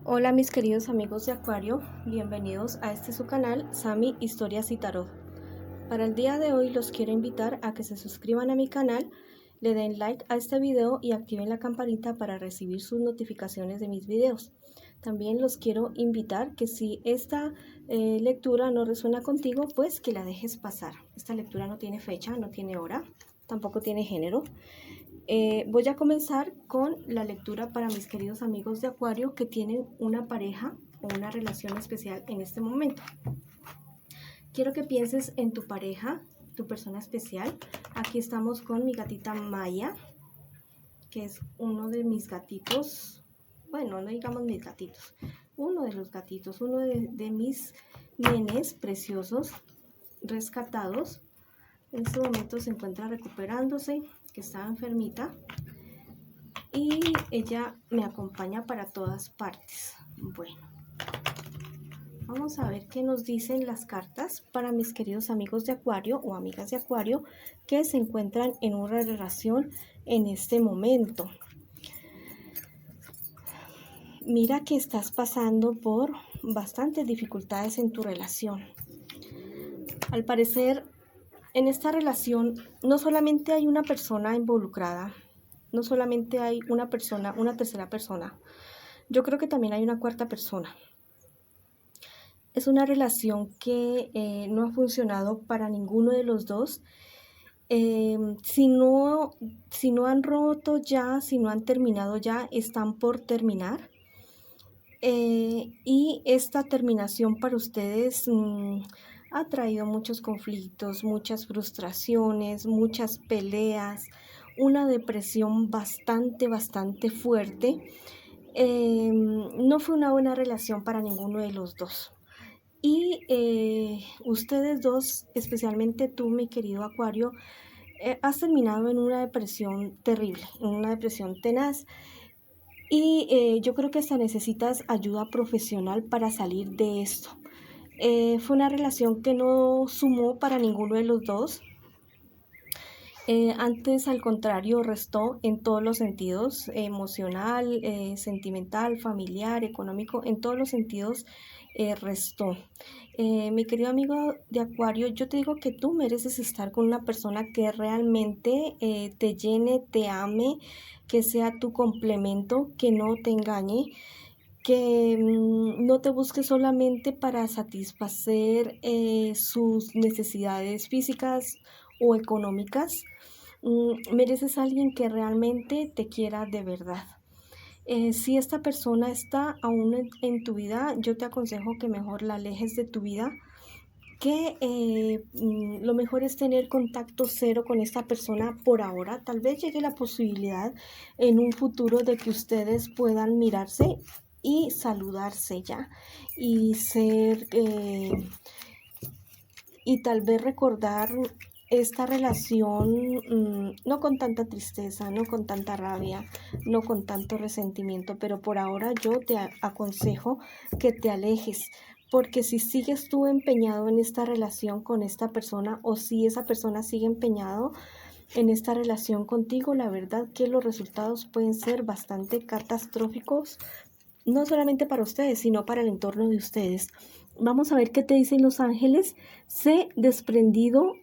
Hola mis queridos amigos de Acuario, bienvenidos a este su canal Sami Historias y Tarot. Para el día de hoy los quiero invitar a que se suscriban a mi canal, le den like a este video y activen la campanita para recibir sus notificaciones de mis videos. También los quiero invitar que si esta lectura no resuena contigo, pues que la dejes pasar. Esta lectura no tiene fecha, no tiene hora, tampoco tiene género. Voy a comenzar con la lectura para mis queridos amigos de Acuario que tienen una pareja o una relación especial en este momento. Quiero que pienses en tu pareja, tu persona especial. Aquí estamos con mi gatita Maya, que es uno de mis gatitos. Bueno, no digamos mis gatitos, uno de los gatitos, uno de mis nenes preciosos rescatados. En este momento se encuentra recuperándose, que estaba enfermita, y ella me acompaña para todas partes. Bueno, vamos a ver qué nos dicen las cartas para mis queridos amigos de Acuario o amigas de Acuario que se encuentran en una relación en este momento. Mira que estás pasando por bastantes dificultades en tu relación. Al parecer, en esta relación no solamente hay una persona involucrada, no solamente hay una persona, una tercera persona. Yo creo que también hay una cuarta persona. Es una relación que no ha funcionado para ninguno de los dos. Si no han roto ya, si no han terminado ya, están por terminar. Y esta terminación para ustedes ha traído muchos conflictos, muchas frustraciones, muchas peleas, una depresión bastante fuerte. No fue una buena relación para ninguno de los dos. Y ustedes dos, especialmente tú, mi querido Acuario, has terminado en una depresión terrible, en una depresión tenaz. Y yo creo que hasta necesitas ayuda profesional para salir de esto. Fue una relación que no sumó para ninguno de los dos. Antes, al contrario, restó en todos los sentidos, emocional, sentimental, familiar, económico, en todos los sentidos restó. Mi querido amigo de Acuario, yo te digo que tú mereces estar con una persona que realmente te llene, te ame, que sea tu complemento, que no te engañe, que no te busque solamente para satisfacer sus necesidades físicas o económicas. Mereces a alguien que realmente te quiera de verdad. Si esta persona está aún en tu vida, yo te aconsejo que mejor la alejes de tu vida, que lo mejor es tener contacto cero con esta persona por ahora. Tal vez llegue la posibilidad en un futuro de que ustedes puedan mirarse y saludarse ya y ser y tal vez recordar esta relación no con tanta tristeza, no con tanta rabia, no con tanto resentimiento, pero por ahora yo te aconsejo que te alejes, porque si sigues tú empeñado en esta relación con esta persona o si esa persona sigue empeñado en esta relación contigo, la verdad que los resultados pueden ser bastante catastróficos, no solamente para ustedes, sino para el entorno de ustedes. Vamos a ver qué te dicen los ángeles. Sé desprendido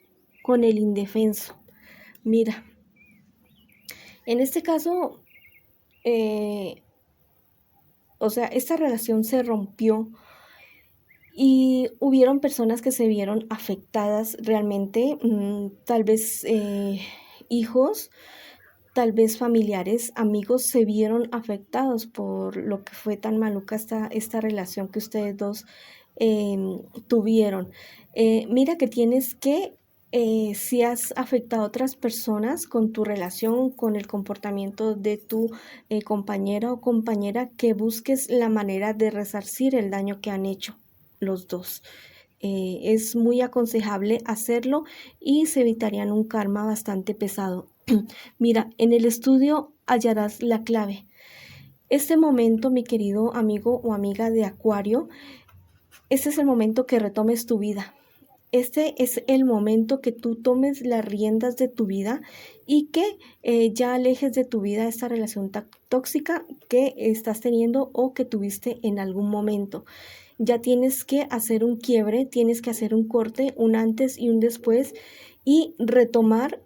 con el indefenso. Mira, en este caso, esta relación se rompió y hubieron personas que se vieron afectadas realmente, tal vez hijos, tal vez familiares, amigos se vieron afectados por lo que fue tan maluca esta relación que ustedes dos tuvieron. Mira que tienes que, si has afectado a otras personas con tu relación, con el comportamiento de tu compañera o compañera, que busques la manera de resarcir el daño que han hecho los dos. Es muy aconsejable hacerlo y se evitarían un karma bastante pesado. Mira, en el estudio hallarás la clave. Este momento, mi querido amigo o amiga de Acuario, este es el momento que retomes tu vida. este es el momento que tú tomes las riendas de tu vida y que ya alejes de tu vida esta relación tóxica que estás teniendo o que tuviste en algún momento. Ya tienes que hacer un quiebre, tienes que hacer un corte, un antes y un después y retomar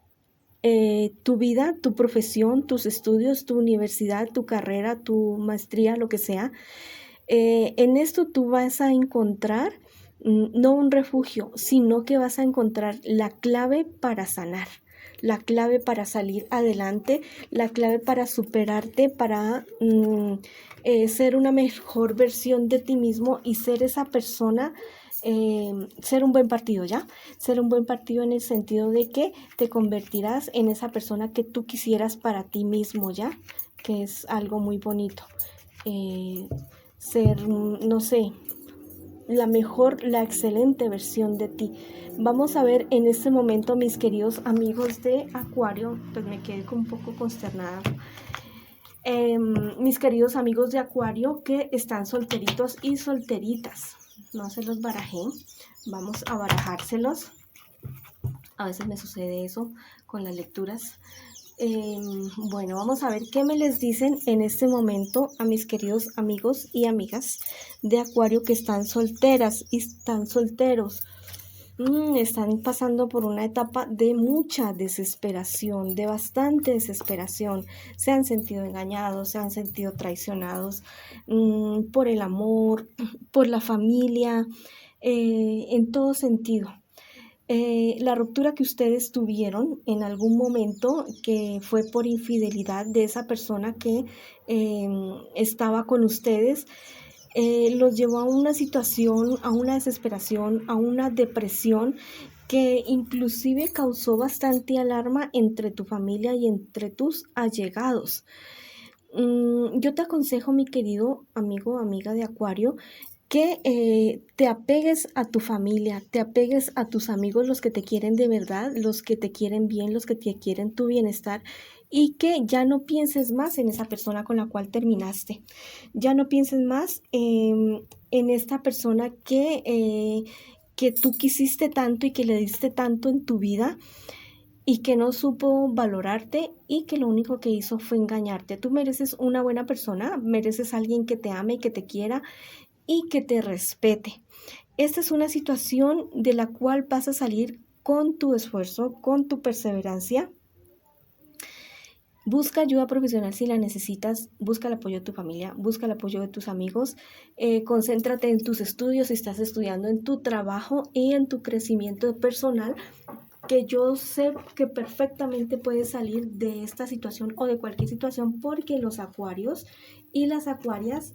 tu vida, tu profesión, tus estudios, tu universidad, tu carrera, tu maestría, lo que sea. En esto tú vas a encontrar no un refugio, sino que vas a encontrar la clave para sanar, la clave para salir adelante, la clave para superarte, para ser una mejor versión de ti mismo y ser esa persona, ser un buen partido, ¿ya? Ser un buen partido en el sentido de que te convertirás en esa persona que tú quisieras para ti mismo, ¿ya? Que es algo muy bonito. Ser, no sé, la mejor, la excelente versión de ti. Vamos a ver en este momento, mis queridos amigos de Acuario, pues me quedé un poco consternada. Mis queridos amigos de Acuario que están solteritos y solteritas, no se los barajé, vamos a barajárselos. A veces me sucede eso con las lecturas. Bueno, vamos a ver qué me les dicen en este momento a mis queridos amigos y amigas de Acuario que están solteras y están solteros. Están pasando por una etapa de mucha desesperación, de bastante desesperación. Se han sentido engañados, se han sentido traicionados por el amor, por la familia, en todo sentido. La ruptura que ustedes tuvieron en algún momento que fue por infidelidad de esa persona que estaba con ustedes, los llevó a una situación, a una desesperación, a una depresión que inclusive causó bastante alarma entre tu familia y entre tus allegados. Yo te aconsejo, mi querido amigo o amiga de Acuario, que te apegues a tu familia, te apegues a tus amigos, los que te quieren de verdad, los que te quieren bien, los que te quieren tu bienestar, y que ya no pienses más en esa persona con la cual terminaste. Ya no pienses más en esta persona que tú quisiste tanto y que le diste tanto en tu vida y que no supo valorarte y que lo único que hizo fue engañarte. Tú mereces una buena persona, mereces alguien que te ame y que te quiera y que te respete. Esta es una situación de la cual vas a salir con tu esfuerzo, con tu perseverancia. Busca ayuda profesional si la necesitas, busca el apoyo de tu familia, busca el apoyo de tus amigos, concéntrate en tus estudios si estás estudiando, en tu trabajo y en tu crecimiento personal, que yo sé que perfectamente puedes salir de esta situación o de cualquier situación, porque los acuarios y las acuarianas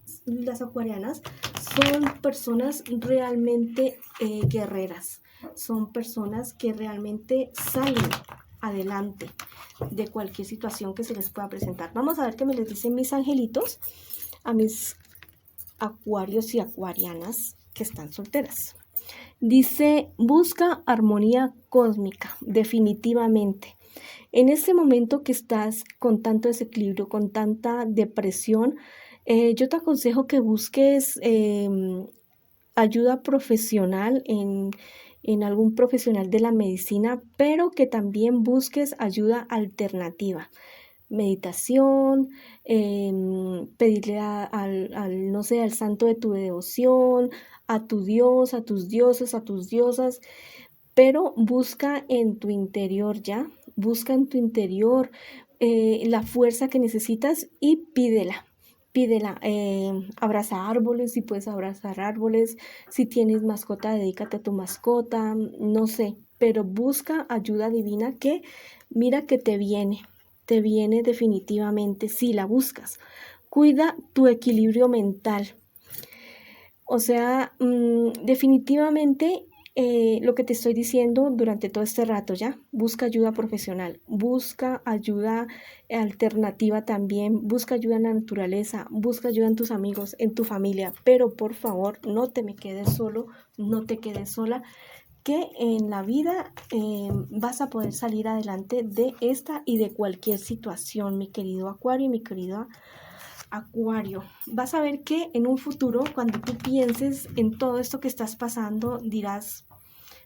son personas realmente guerreras, son personas que realmente salen adelante de cualquier situación que se les pueda presentar. Vamos a ver qué me les dicen mis angelitos a mis acuarios y acuarianas que están solteras. Dice, busca armonía cósmica, definitivamente. En este momento que estás con tanto desequilibrio, con tanta depresión, yo te aconsejo que busques ayuda profesional en algún profesional de la medicina, pero que también busques ayuda alternativa. Meditación, pedirle no sé, al santo de tu devoción, a tu Dios, a tus dioses, a tus diosas, pero busca en tu interior, ¿ya? Busca en tu interior la fuerza que necesitas y pídela. Pídela, abraza árboles, si puedes abrazar árboles, si tienes mascota, dedícate a tu mascota, no sé, pero busca ayuda divina que mira que te viene definitivamente si la buscas. Cuida tu equilibrio mental. O sea, definitivamente lo que te estoy diciendo durante todo este rato, ¿ya? Busca ayuda profesional, busca ayuda alternativa también, busca ayuda en la naturaleza, busca ayuda en tus amigos, en tu familia, pero por favor no te me quedes solo, no te quedes sola, que en la vida vas a poder salir adelante de esta y de cualquier situación, mi querido Acuario y mi querida Acuario. Vas a ver que en un futuro, cuando tú pienses en todo esto que estás pasando, dirás,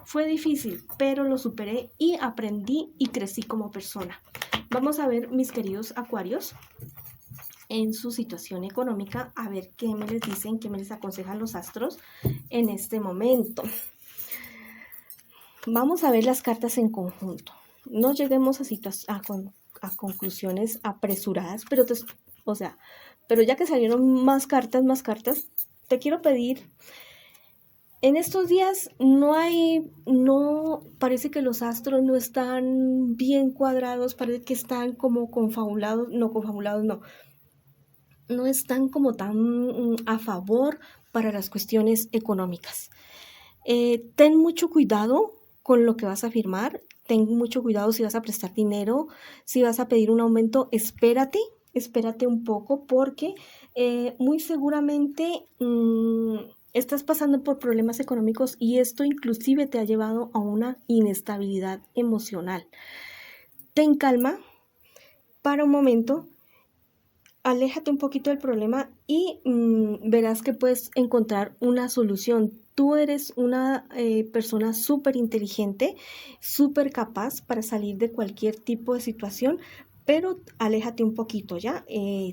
Fue difícil, pero lo superé y aprendí y crecí como persona. Vamos a ver, mis queridos acuarios, en su situación económica, a ver qué me les dicen, qué me les aconsejan los astros en este momento. Vamos a ver las cartas en conjunto. No lleguemos a conclusiones apresuradas, pero ya que salieron más cartas, te quiero pedir. En estos días parece que los astros no están bien cuadrados, parece que están como confabulados, no están como tan a favor para las cuestiones económicas. Ten mucho cuidado con lo que vas a firmar, ten mucho cuidado si vas a prestar dinero, si vas a pedir un aumento, espérate un poco porque muy seguramente estás pasando por problemas económicos y esto inclusive te ha llevado a una inestabilidad emocional. Ten calma, para un momento, aléjate un poquito del problema y verás que puedes encontrar una solución. Tú eres una persona súper inteligente, súper capaz para salir de cualquier tipo de situación, pero aléjate un poquito, ¿ya?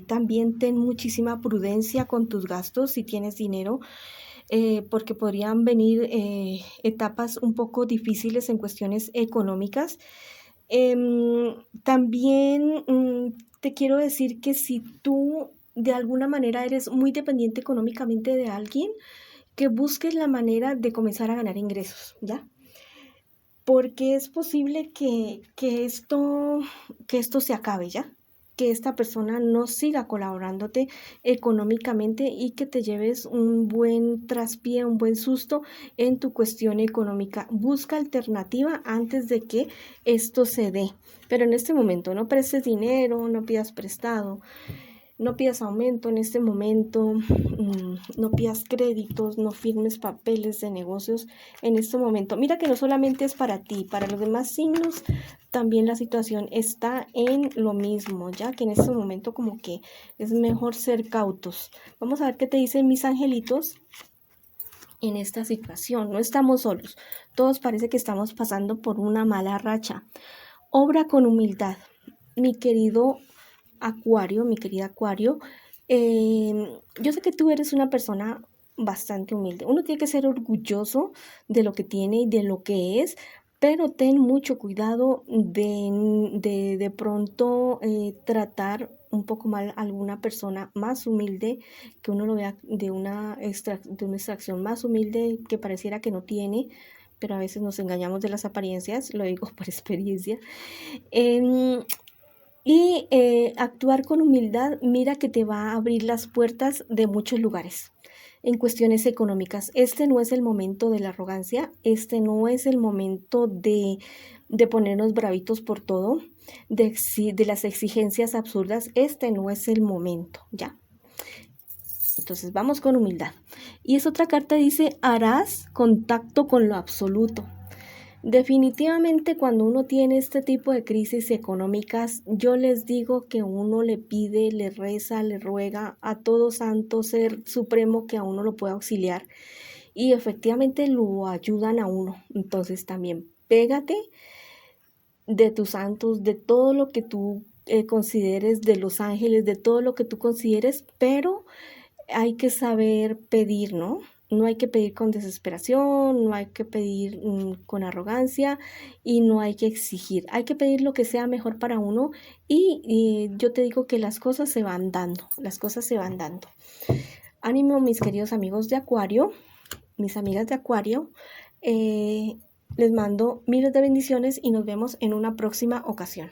También ten muchísima prudencia con tus gastos si tienes dinero, porque podrían venir etapas un poco difíciles en cuestiones económicas. También te quiero decir que si tú de alguna manera eres muy dependiente económicamente de alguien, que busques la manera de comenzar a ganar ingresos, ¿ya? Porque es posible que esto se acabe, ¿ya? Que esta persona no siga colaborándote económicamente y que te lleves un buen traspié, un buen susto en tu cuestión económica. Busca alternativa antes de que esto se dé. Pero en este momento no prestes dinero, no pidas prestado, no pidas aumento en este momento, no pidas créditos, no firmes papeles de negocios en este momento. Mira que no solamente es para ti, para los demás signos también la situación está en lo mismo, ya que en este momento como que es mejor ser cautos. Vamos a ver qué te dicen mis angelitos en esta situación. No estamos solos, todos parece que estamos pasando por una mala racha. Obra con humildad, mi querido Acuario, mi querida Acuario. Yo sé que tú eres una persona bastante humilde. Uno tiene que ser orgulloso de lo que tiene y de lo que es, pero ten mucho cuidado de pronto tratar un poco mal a alguna persona más humilde, que uno lo vea de una extracción más humilde que pareciera que no tiene, pero a veces nos engañamos de las apariencias, lo digo por experiencia. Y actuar con humildad, mira que te va a abrir las puertas de muchos lugares en cuestiones económicas. Este no es el momento de la arrogancia, este no es el momento de ponernos bravitos por todo, de las exigencias absurdas. Este no es el momento, ¿ya? Entonces vamos con humildad. Y es otra carta, dice, harás contacto con lo absoluto. Definitivamente cuando uno tiene este tipo de crisis económicas, yo les digo que uno le pide, le reza, le ruega a todo santo ser supremo que a uno lo pueda auxiliar y efectivamente lo ayudan a uno. Entonces también pégate de tus santos, de todo lo que tú consideres, de los ángeles, de todo lo que tú consideres, pero hay que saber pedir, ¿no? No hay que pedir con desesperación, no hay que pedir con arrogancia y no hay que exigir. Hay que pedir lo que sea mejor para uno y yo te digo que las cosas se van dando, las cosas se van dando. Ánimo, mis queridos amigos de Acuario, mis amigas de Acuario. Les mando miles de bendiciones y nos vemos en una próxima ocasión.